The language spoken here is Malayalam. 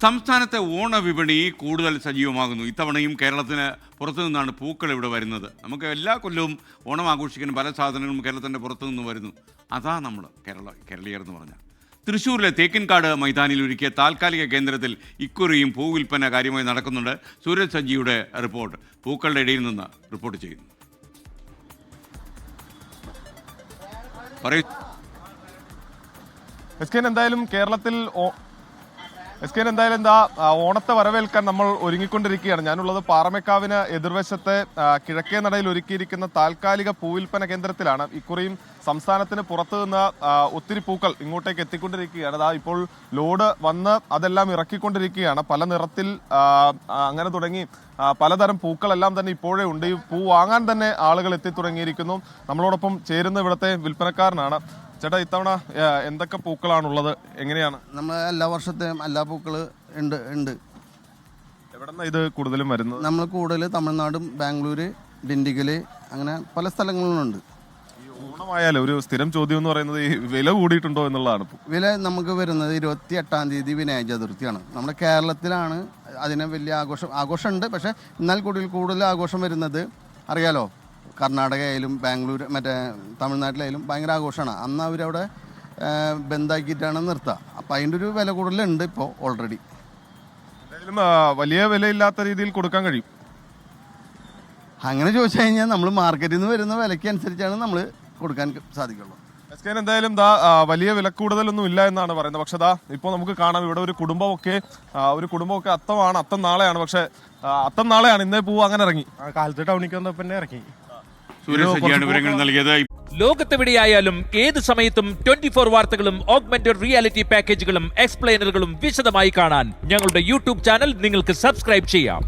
സംസ്ഥാനത്തെ ഓണവിപണി കൂടുതൽ സജീവമാകുന്നു. ഇത്തവണയും കേരളത്തിന് പുറത്തു നിന്നാണ് പൂക്കൾ ഇവിടെ വരുന്നത്. നമുക്ക് എല്ലാ കൊല്ലവും ഓണം ആഘോഷിക്കാൻ പല സാധനങ്ങളും കേരളത്തിൻ്റെ പുറത്തു നിന്ന് വരുന്നു. അതാ നമ്മൾ കേരളീയർ എന്ന് പറഞ്ഞാൽ. തൃശ്ശൂരിലെ തേക്കിൻകാട് മൈതാനിയിൽ ഒരുക്കിയ താൽക്കാലിക കേന്ദ്രത്തിൽ ഇക്കുറിയും പൂവിൽപ്പന കാര്യമായി നടക്കുന്നുണ്ട്. സൂരജ് സഞ്ജിയുടെ റിപ്പോർട്ട് പൂക്കളുടെ ഇടയിൽ നിന്ന് റിപ്പോർട്ട് ചെയ്യുന്നു. എന്തായാലും കേരളത്തിൽ എന്താ ഓണത്തെ വരവേൽക്കാൻ നമ്മൾ ഒരുങ്ങിക്കൊണ്ടിരിക്കുകയാണ്. ഞാനുള്ളത് പാറമേക്കാവിന് എതിർവശത്തെ കിഴക്കേ നടയിൽ ഒരുക്കിയിരിക്കുന്ന താൽക്കാലിക പൂവിൽപ്പന കേന്ദ്രത്തിലാണ്. ഇക്കുറിയും സംസ്ഥാനത്തിന് പുറത്തു നിന്ന് ഒത്തിരി പൂക്കൾ ഇങ്ങോട്ടേക്ക് എത്തിക്കൊണ്ടിരിക്കുകയാണ്. അതാ ഇപ്പോൾ ലോഡ് വന്ന് അതെല്ലാം ഇറക്കിക്കൊണ്ടിരിക്കുകയാണ്. പല നിറത്തിൽ അങ്ങനെ തുടങ്ങി പലതരം പൂക്കളെല്ലാം തന്നെ ഇപ്പോഴേ ഉണ്ട്. ഈ പൂ വാങ്ങാൻ തന്നെ ആളുകൾ എത്തിത്തുടങ്ങിയിരിക്കുന്നു. നമ്മളോടൊപ്പം ചേരുന്ന ഇവിടുത്തെ വിൽപ്പനക്കാരനാണ്. ചേട്ടാ, ഇത്തവണ എന്തൊക്കെ പൂക്കളാണുള്ളത്? എങ്ങനെയാണ്? നമ്മൾ എല്ലാ വർഷത്തെയും എല്ലാ പൂക്കൾ ഉണ്ട്. എവിടെന്നാ ഇത് കൂടുതലും വരുന്നത്? നമ്മൾ കൂടുതൽ തമിഴ്നാടും ബാംഗ്ലൂര്, ഡിണ്ടിഗല്, അങ്ങനെ പല സ്ഥലങ്ങളിലുണ്ട്. ഈ ഓണമായാലും ഒരു സ്ഥിരം ചോദ്യം എന്ന് പറയുന്നത് ഈ വില കൂടിയിട്ടുണ്ടോ എന്നുള്ളതാണ്. വില നമുക്ക് വരുന്നത് 28-ാം തീയതി വിനായക ചതുർത്ഥിയാണ്. നമ്മുടെ കേരളത്തിലാണ് അതിന് വലിയ ആഘോഷമുണ്ട്. പക്ഷേ എന്നാൽ കൂടുതൽ ആഘോഷം വരുന്നത് അറിയാലോ, കർണാടകയിലും ബാംഗ്ലൂർ തമിഴ്നാട്ടിലായാലും ഭയങ്കര ആഘോഷമാണ്. അന്ന് അവരവിടെ ബന്ധാക്കിയിട്ടാണ് നിർത്തുക. അപ്പം അതിൻ്റെ ഒരു വില കൂടുതലുണ്ട് ഇപ്പോൾ ഓൾറെഡി. എന്തായാലും വലിയ വിലയില്ലാത്ത രീതിയിൽ കൊടുക്കാൻ കഴിയും. അങ്ങനെ ചോദിച്ചു കഴിഞ്ഞാൽ നമ്മൾ മാർക്കറ്റിൽ നിന്ന് വരുന്ന വിലയ്ക്ക് അനുസരിച്ചാണ് നമ്മൾ കൊടുക്കാൻ സാധിക്കുള്ളൂ. എന്തായാലും വലിയ വില കൂടുതലൊന്നും ഇല്ല എന്നാണ് പറയുന്നത്. പക്ഷെ ഇപ്പോൾ നമുക്ക് കാണാം ഇവിടെ ഒരു കുടുംബമൊക്കെ അത്തമാണ്. അത്തം നാളെയാണ്. പക്ഷെ അത്തം നാളെയാണ്, ഇന്നേ പൂ അങ്ങനെ ഇറങ്ങി. കാലത്ത് ടൗണിക്ക് വന്നപ്പോൾ ഇറങ്ങി. ലോകത്തെവിടെയായാലും ഏത് സമയത്തും 24 വാർത്തകളും ഓഗ്മെന്റഡ് റിയാലിറ്റി പാക്കേജുകളും എക്സ്പ്ലെയിനറുകളും വിശദമായി കാണാൻ ഞങ്ങളുടെ യൂട്യൂബ് ചാനൽ നിങ്ങൾക്ക് സബ്സ്ക്രൈബ് ചെയ്യാം.